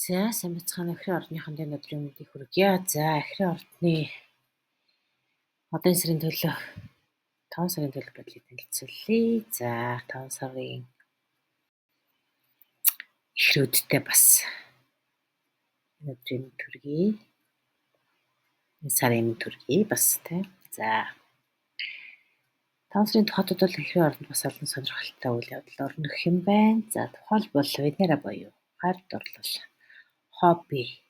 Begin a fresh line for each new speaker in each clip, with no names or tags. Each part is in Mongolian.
За сайн бацхан Ахирын орныхон дэнд өдрийн мэндийг хүргье. За Ахирын ордны одон сарын төлөө 5 сарын төлөө бодлыг танилцуулъя. За 5 сарын эхрүүдтэй бас өдрийн мэнд хүргье. Сарын мэнд хүргье бас тий. За 5 сарын хотод бол Ахирын орнд бас олон сонирхолтой үйл явдал орнох юм байна. За тухайлбал Венера буюу гар дурлал, хобби,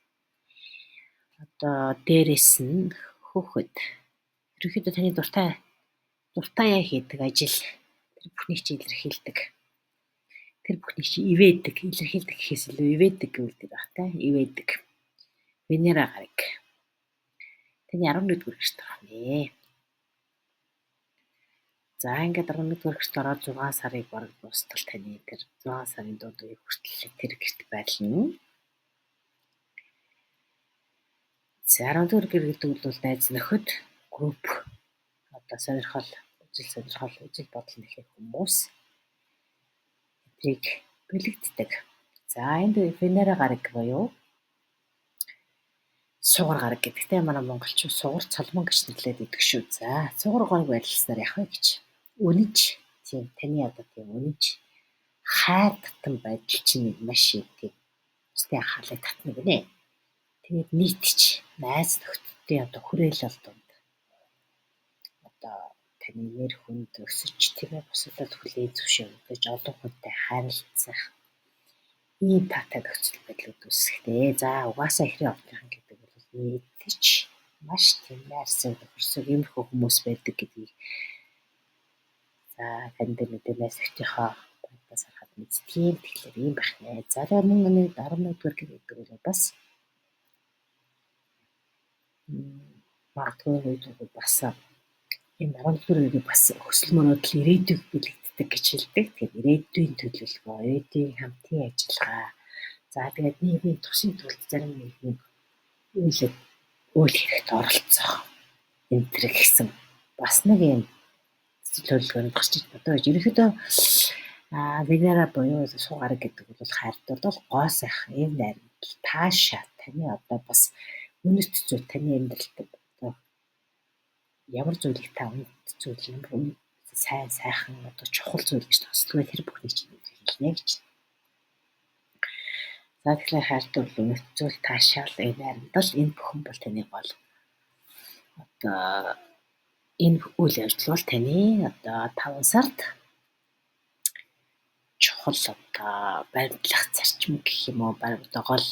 одоо дээрэс нь хүүхэд ерөнхийдөө таны дуртайа хийдэг ажил тэр бүхнийг чи илэрхийлдэг. Тэр бүхнийг чи ивэдэг, илэрхийлдэг гэхээс илүү ивэдэг гэвэл тэр бах та ивэдэг. Венера гараг. Таны 11-р гэрт орно. За ингээд 11-р гэрт ороод 6 сарыг бараг дуустал таны тэр 6 сарын дунд үеийг хүртэл тэр гэрт байлна. За 11-р гэр гэдэг бол найз нөхөд, групп, одоо сонирхол, үзэл бодол нэхэх хүмүүс эдрийг бэлэгддэг. За энд Венера гараг буюу сугар гараг гэдэгтэй манай монголчууд сугар цолмон гэж нэрлэдэг гэдэг шүү. За сугар гонг байрлалснаар яах вэ гэж. Үнэж тийм таны одоо тийм үнэж хайр татан байдал чинь маш их тийм өстэй анхаарлыг татна гинэ. Тэгээд нийтч найз нөхдөдийн одоо хүрээлэл донд одоо таны нэр хүнд өсөж тийм ээ бусдад хүлээн зөвшөөрөж олон хүнтэй харилцах ийм таатай нөхцөл байдлууд үүсэхтэй. За угаасаа Ахирын ордынхан гэдэг бол нийтч маш тийм найрсаг тохирсог иймэрхүү хүмүүс байдаг гэдгийг за танд мэдэнээс ихтийнхаа бас харахад мэд тийм тэгэхээр ийм байх нэ. За мөн 11-р гэр гэдэг бол бас магадгүй үед бас энэ 11-р гэрийг бас өсөл мөрөөдөл ирээдүйг бэлэгддэг гэж хэлдэг. Тэгэхээр ирээдүйн төлөвлөгөө, ирээдүйн хамтын ажиллагаа. За тэгээд нийгмийн тусын тулд зарим нэгэн үйл хэрэгт оролцох энэ төр гэсэн бас нэг юм төлөвлөгөөнд гарч иж бодож ерөнхийдөө Венера буюу сугар гэдэг бол хайртууд бол гоо сайхан эв найрамдал таашаа таны одоо бас үнэт зүйл таны амьдралд одоо ямар зүйлийг та үнэт зүйл юм сайн сайхан одоо чухал зүйл гэж тооцдог тэр бүхнийг чинь хэлнэ гэж. За тэгэхээр хайртууд бол үнэт зүйл таашаал эв найрамдал энэ бүхэн бол таны гол одоо энэ үйл явдал бол таны одоо 5 сард чухал одоо баримтлах зарчим гэх юм уу одоо гол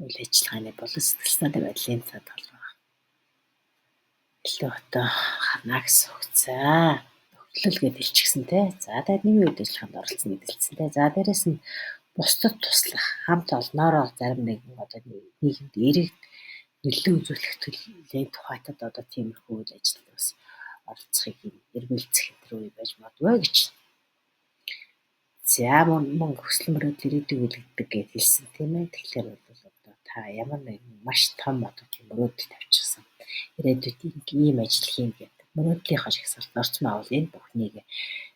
үйл ажиллагааны болон сэтгэл санаатай байдлын цаад толгой. Илүү одоо харна гэсэн үгцээ. Төвлөл гэж хэлчихсэн те. За тэгээд нийгмийн үйл ажиллагаанд оролцсон гэж хэлсэн те. За дээрэс нь бусдад туслах, хамт олноороо зарим нэгэн одоо нийгэмд эерэг нөлөө үзүүлэх төлөвийн тухайтад одоо тиймэрхүү үйл ажиллагаанд бас оролцохыг эргүүлцэх энэ үе байж магадгүй гэж. За мөн хүсэл мөрөөдөл ирээдүйг үлддэг гэж хэлсэн тийм ээ. Тэгэхээр бол одоо та ямар нэгэн маш том одоо тийм мөрөөдөл тавьчихсан. Ирээдүйд ийм ажил хийн гэдэг мөрөөдлийнхаа жагсаалт орцмоо авал энэ бүхнийг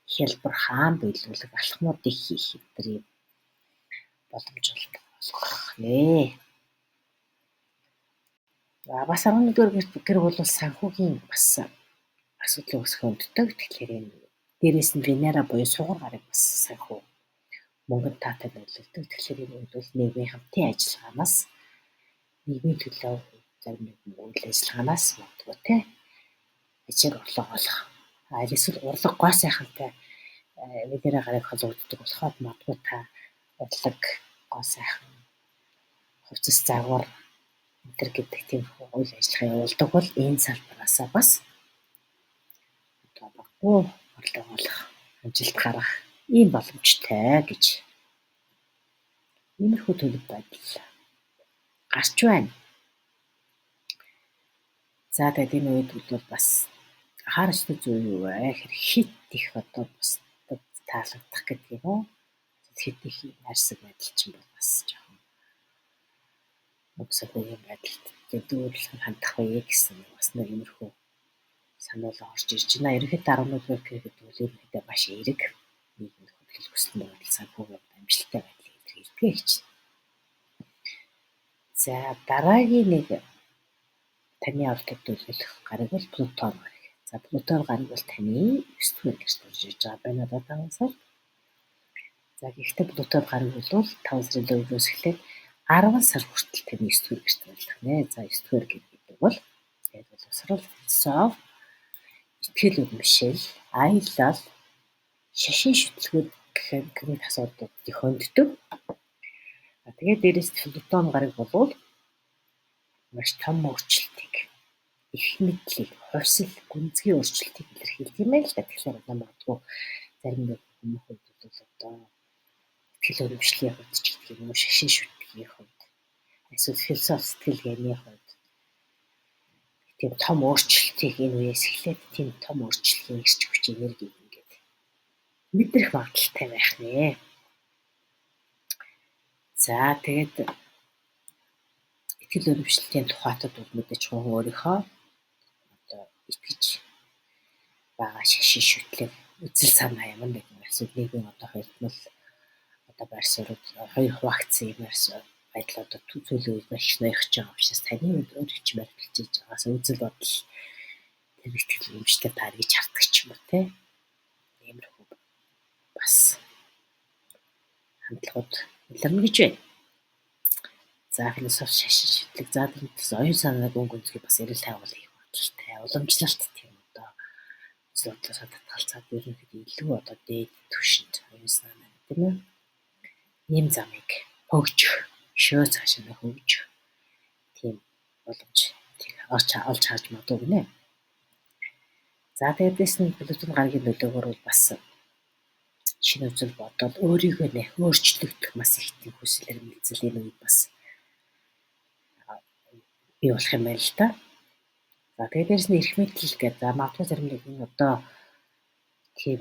хялбар хаан биелүүлэх алхмуудыг хийх гэдэг боломж олгох нэ. Бас 11-р гэр бол санхүүгийн бас асуудлыг өсгөхөнддөг. Тэгэхээр энэ дээрээс нь Венера буюу сугар гараг бас санхүү мөнгөнд таатай нөлөөлдөг. Тэгэхээр энэ бол нийгмийн хамтын ажиллагаанаас нийгмийн төлөө зарим нэгэн үйл ажиллагаанаас магадгүй те ачааг орлого олох. Эсвэл урлаг гоо сайхантай Венера гараг холбогддог болоход магадгүй та урлаг гоо сайхан хувцас загвар энэ гэдэг тийм үйл ажиллагаа явуулдаг бол энэ салбараасаа бас одоо баггүй орлого олох, амжилт гарах ийм боломжтой гэж иймэрхүү төлөв байдал гарч байна. За тэгээд энэ үед бол бас хаар өстэй зүйл юу вэ? Хит их одоо бусдад таалагдах гэдэг юм уу? Хит их нарсаг байдал чинь бол бас жоохон өсөхийн байдалд зөвлөлт хандах вэ гэсэн бас нэг иймэрхүү сануулга орж ирж байна. Ерөнхийдөө 11-р гэр гэдэг бол ерөнхийдөө маш эерэг нийгэмд хөдлөл хүсэл мөрөөдөл санхүүгийн амжилттай байдлыг илэрхийлдэг гэж. За дараагийн нэг таны оролдолд төлөвлөх гариг бол Плутон гариг. За Плутон гариг бол таны 9-р гэрт орж иж байгаа байна одоо 5 сар. За гэхдээ Плутон гариг бол 5 сарын 4-өөс эхлээд 10 сар хүртэл таны 9-р гэрт ажиллах нэ. За 9-р гэр гэдэг бол яг боловсрол, философи, итгэл үнэмшил, аялал, шашин шүтлгүүд гэх асуудлуудыг хөнддөг. Тэгээд дээрээс Плутон гариг бол маш том өөрчлөлтийг, их мэдлийг, хувьсэл, гүнзгий өөрчлөлтийг илэрхийлдэг юм байна л да. Тэгэхээр магадгүй зарим нэг хүмүүсд бол одоо итгэл үнэмшлийн хувьд ч гэдэг юм уу, шашин шүтлгийн хувьд, эсвэл философи сэтгэлгээний хувьд тийм том өөрчлөлтийг энэ үеэс эхлээд тийм том өөрчлөлтийн эрч хүч энергийг ингээд мэдрэх магадaltaй байх нэ. За тэгээд итгэл үнэмшлийн тухайтад бол мэдээж хүн өөрийнхөө одоо итгэж байгаа шашин шүтлэг, үзэл санаа ямар нэгэн асуудал нийгмийн одоо хоёртмал одоо байр суурь хоёр хуваагдсан юм байдал одоо зүйлүүд маш ноёхж байгаа учраас таны өөрийн чинь баримтжилж байгаас үзэл бодол тэр итгэл үнэмшлээ тааргиж харддаг ч юм уу те. Иймэрхүү бас хандлагууд илэрнэ гэж байна. За философи шашин шүтлэг за тэрнээс оюун санааг гүнзгий бас эрэл хайвал их бодолтой уламжлалт тийм одоо бодлосоо татгалцаад ерөнхийдөө илүү одоо дээд түвшинд оюун санаа тийм ээ. Ийм замыг хөгжих, шөө цаашаа хөгжих тийм боломж олж харж магадгүй гинэ. За тэгээд нь Плутон гарагийн нөлөөгөөр бол бас шинэ үзэл бодол өөрийгөө нэ өөрчлөгдөх маш их тийм хүсэл эрмэлзэл энэ үед бас бий болох юм байна л да. За тэгээд нь эрх мэдэл гэдэг магадгүй зарим нэг энэ одоо тийм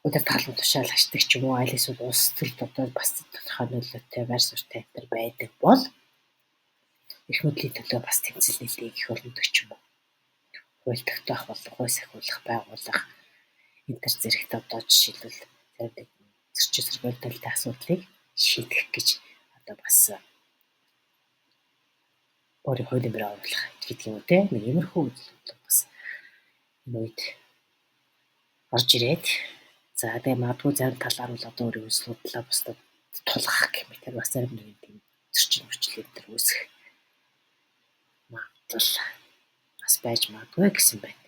удирдахалын тушаал хашдаг ч юм уу аль эсвэл улс төрд одоо бас тодорхой нөлөөтэй байр суурьтай энэ байдаг бол эрх мэдлийн төлөө бас тэмцэл нийлээ гэх боломжтой ч юм уу. Хууль тогтоох болон хууль сахиулах байгуулах энэ төр зэрэгт одоо жишээлбэл зарим нэг зөрчил сөргөөлтөлтэй асуудлыг шийдэх гэж одоо бас өөрийн хуулийн бэр оруулах гэдэг юм үү те. Нэг иймэрхүү үзэл бас энэ үед орж ирээд за тэгээ магадгүй зарим талаар бол одоо өөрийн үзэл бодлоо бусдад тулгах гэх мэт бас зарим нэг тийм зөрчил мөрчлөлт төр үүсэх магадлал бас байж магадгүй гэсэн байна.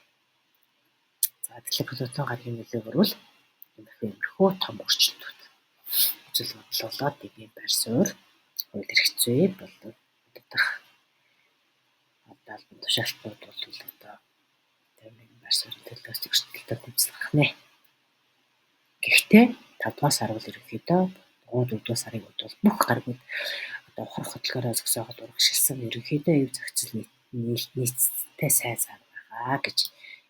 За тэгэхээр Плутон гарагийн нөлөөгөөр бол иймэрхүү том өөрчлөлтүүд үзэл бодол болоод тийм байр суурь хууль эрх зүй болон удирдах албан тушаалтнууд бол одоо зарим нэгэн байр суурийн төлөөс зөрчилдөд тэмцэх нэ. Гэхдээ 5 дугаар сар бол ерөнхийдөө 4 дугаар сарын үед бол бүх гаригууд одоо ухрах хөдөлгөөрөө зөксөөгд урагшилсан ерөнхийдөө эв зохицол нийцтэй сайн сар байгаа гэж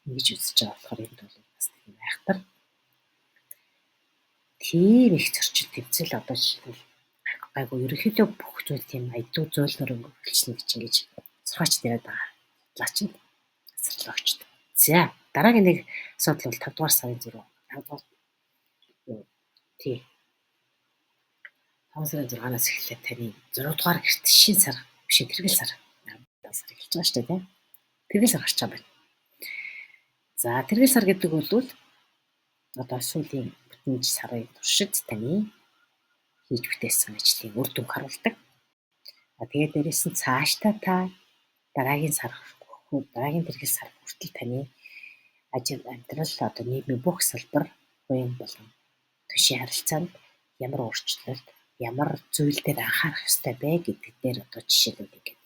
ингэж үзэж байгаа болохоор энд бол бас тийм айхтар тийм их зөрчил тэмцэл одоо жишээлбэл гайгүй ерөнхийдөө бүх зүйл тийм айдуу зөөлнөр өнгөрүүлсэн гэж ингэж сургаач яриад байгаа. Судлаач нь асарлаагчд. За дараагийн нэг асуудал бол 5 дугаар сарын 6 тий 5 сарын 6-наас эхлээд таны 6 дугаар гэрт шинэ сар биш тэргэл сар сар эхэлж байгаа шүү дээ тийм. Тэргэл сар гарч байгаа байна. За тэргэл сар гэдэг бол одоо сүүлийн бүтэн сарын туршид таны хийж бүтээсэн ажлын үр дүнг харуулдаг. Тэгээд дээрээс нь цаашдаа та дараагийн сар дараагийн тэргэл сар хүртэл таны ажил амьдрал одоо нийгмийн бүх салбар буян болон төшийн харилцаанд ямар өөрчлөлт ямар зүйл дээр анхаарах ёстой бэ гэдэг дээр одоо жишээлбэл ингээд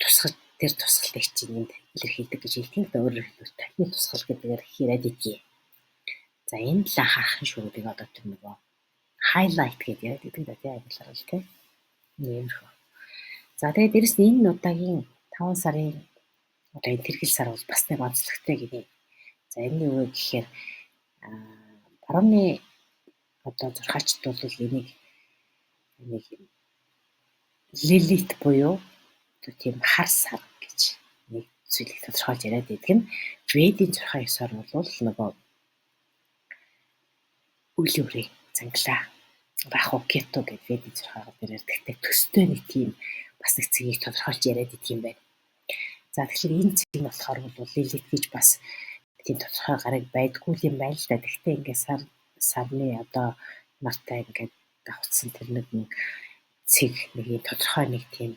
тусгал тэр тусгалыг чинь энд илэрхийлдэг гэж хэлдэг. Өөрөөр хэлбэл таны тусгал гэдгээр яриад идэгий. За энэ л анхаарах нь шүү гэдэг одоо тэр нөгөө highlight гэдэг яриад идэг да тийм англиар л тийм. Иймэрхүү. За тэгээд дээрэс нь энэ удаагийн 5 сарын одоо энэ тэргэл сар бол бас нэг онцлогтой гинэ. За энэ юу вэ гэхээр барууны одоо зурхаачд бол энийг нэг лилит буюу тийм хар сар гэж нэг зүйлийг тодорхойлж яриад байдаг нь Ведийн 6 ёсоор бол нөгөө үйл үрийн занглаа байх уу кето гэдэг веди зурхаагаар дээр тэгтээ төстэй нэг тийм бас нэг цэгийг тодорхойлж яриад идэх юм байна. За тэгэхээр энэ цэг нь болохоор бол лилит гэж бас тийм тодорхой гараг байдгүй юм байна л да. Тэгтээ ингээд сарны одоо нартай ингээд давцсан тэр нэг цэг нэг юм тодорхой нэг тийм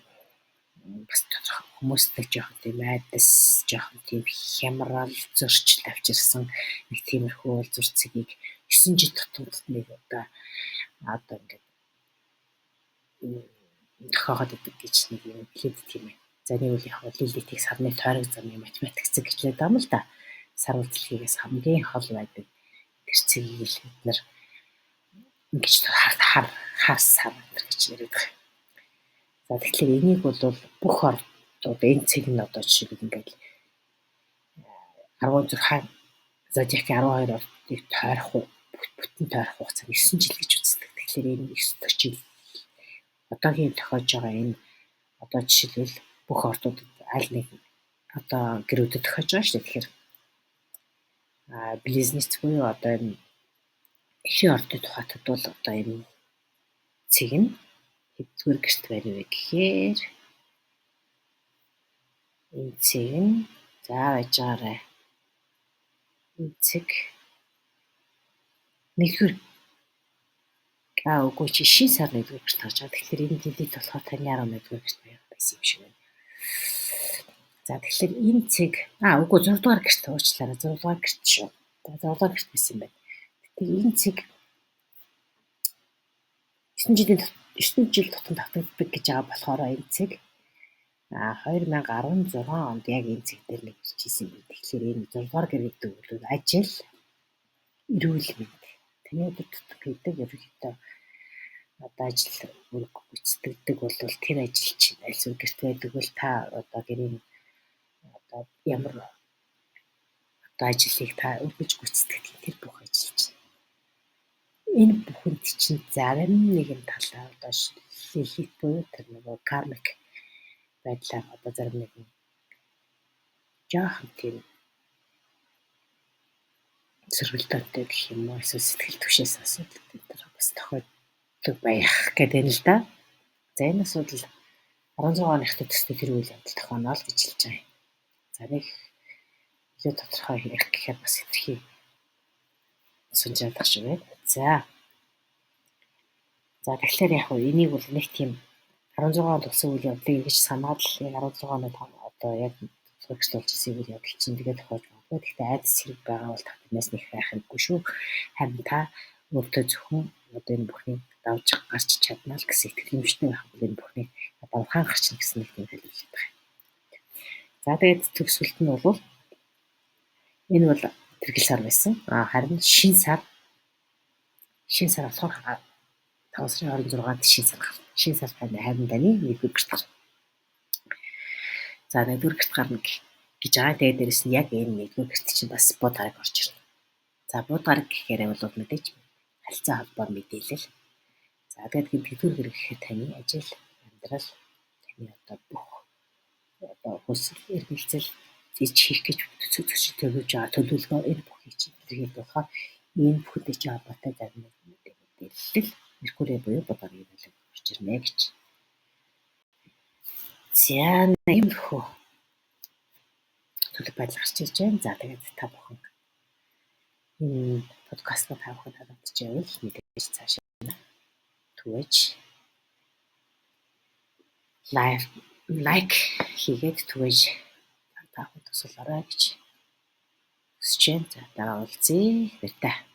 бас тодорхой хүмүүстэй жоохон тийм айдас жоохон тийм хямрал зөрчил авчирсан нэг тиймэрхүү зур цэгийг 9 жил тутамд нэг одоо ингээд тохиогоод идэг гэж нэг юм хэлээд тийм ээ. За нэг үл яг лилитийг сарны тойрог замын математик цэг гэж хэлээд байгаа юм л да. Сар үйлчлэгээс хамгийн хол байдаг тэр цэгийг л бид нар ингэж хар сар гэж яриад байгаа. За тэгэхээр энийг бол бүх ордууд энэ цэг нь одоо жишээлбэл ингээд 16 зодиакийн 12 ордыг тойрох бүтэн тойрох хугацаа 9 жил гэж үздэг. Тэгэхээр энэ 9 жил одоогийн тохиож байгаа энэ одоо жишээлбэл бүх ордууд аль нэг одоо гэрүүдэд тохиож байгаа шүү дээ. Тэгэхээр близнец буюу одоо энэ эхний ордын тухайтад бол одоо энэ цэг нь хэддүгээр гэрт байна вэ гэхээр энэ цэг нь за байж байгаарай. Энэ цэг нэгдүгээр үгүй чи шин сар нэгдүгээр гэрт гарч байгаа. Тэгэхээр энэ лилит болохоор таны 11-р гэрт байсан юм шиг байна. За тэгэхээр энэ цэг үгүй 6 дугаар гэрт уучлаарай 6 дугаар гэрт шүү. 6 дугаар гэрт байсан юм байна. Тэгэхээр энэ цэг 9 жил тутамд давтагддаг гэж байгаа болохоор энэ цэг 2016 онд яг энэ цэг дээр нэг ирчихсэн юм. Тэгэхээр энэ 6 дугаар гэр гэдэг бол ажил, эрүүл мэнд таны өдөр тутмын ерөнхийдөө одоо ажил үүрэг гүйцэтгэдэг бол тэр ажил чинь аль зүйл гэрт байдаг бол та одоо гэрийн одоо ямар одоо ажлыг та үргэлж гүйцэтгэдэг тэр бүх ажил чинь энэ бүхэнд чинь зарим нэгэн талаа одоо лилит буюу тэр нөгөө кармик байдлаар одоо зарим нэгэн жоохон тийм сөргөлтөөнтэй гэх юм уу эсвэл сэтгэл түвшээс асуудал тэр бас тохиолдог байх гэдэг нь л да. За энэ асуудал 16 оных төстэй тэр үйл явдал тохионоо л гэж хэлж байгаа юм. За нэг илүү тодорхой ярих гэхээр бас хэвчээ сүнжээд багш байна. За тэгэхээр яг уу энийг бол нэг тийм 16 онд болсон үйл явдлыг ингэж санаад л яг 16 оноо одоо яг зурагчлуулж ирсэн үйл явдал чинь тэгээд тохиож магадгүй. Гэхдээ айдас хэрэг байгаа бол танаас нэг байх юмгүй шүү. Харин та өөртөө зөвхөн одоо энэ бүхнийг давж гарч чадна л гэсэн итгэл юмштай байх бол энэ бүхнийг одоо ухаан гарчна гэсэн нэг юм хэлүүлээд байгаа. За тэгээд төгсгөлт нь бол энэ бол тэргэл сар байсан. Харин шин сар болохоор 5 сарын 26-нд шин сар харин таны 1-р гэрт гарна. За 1-р гэрт гарна гэж байгаа. Тэгээд дээрэс нь яг энэ 1-р гэрт чинь бас бод гараг орж ирнэ. За бод гараг гэхээр бол мэдээж харилцаа холбоо мэдээлэл. За тэгээд 1-р гэр гэхээр таны ажил, амьдрал, таны одоо бүх одоо хүсэл эрмэлзэл хийх гэж төсөөлж байгаа төлөвлөгөө энэ бүхий чинь хэрэгэл болохоор энэ бүхэтэй чинь холбоотой зарим мэдээлэл Меркурий буюу бод гарагийн байлаг орж ирнэ гэж. За нэмэрхүү төлөв байдал гарч ирж байна. За тэгээд та бүхэн энэ подкастыг та бүхэн харагдаж байвал мэдээж цаашаа түгэж лайк хийгээд түгэж та бүхэн тусалаарай гэж хүсэж байна. За дараа уулзъя. Баярлалаа.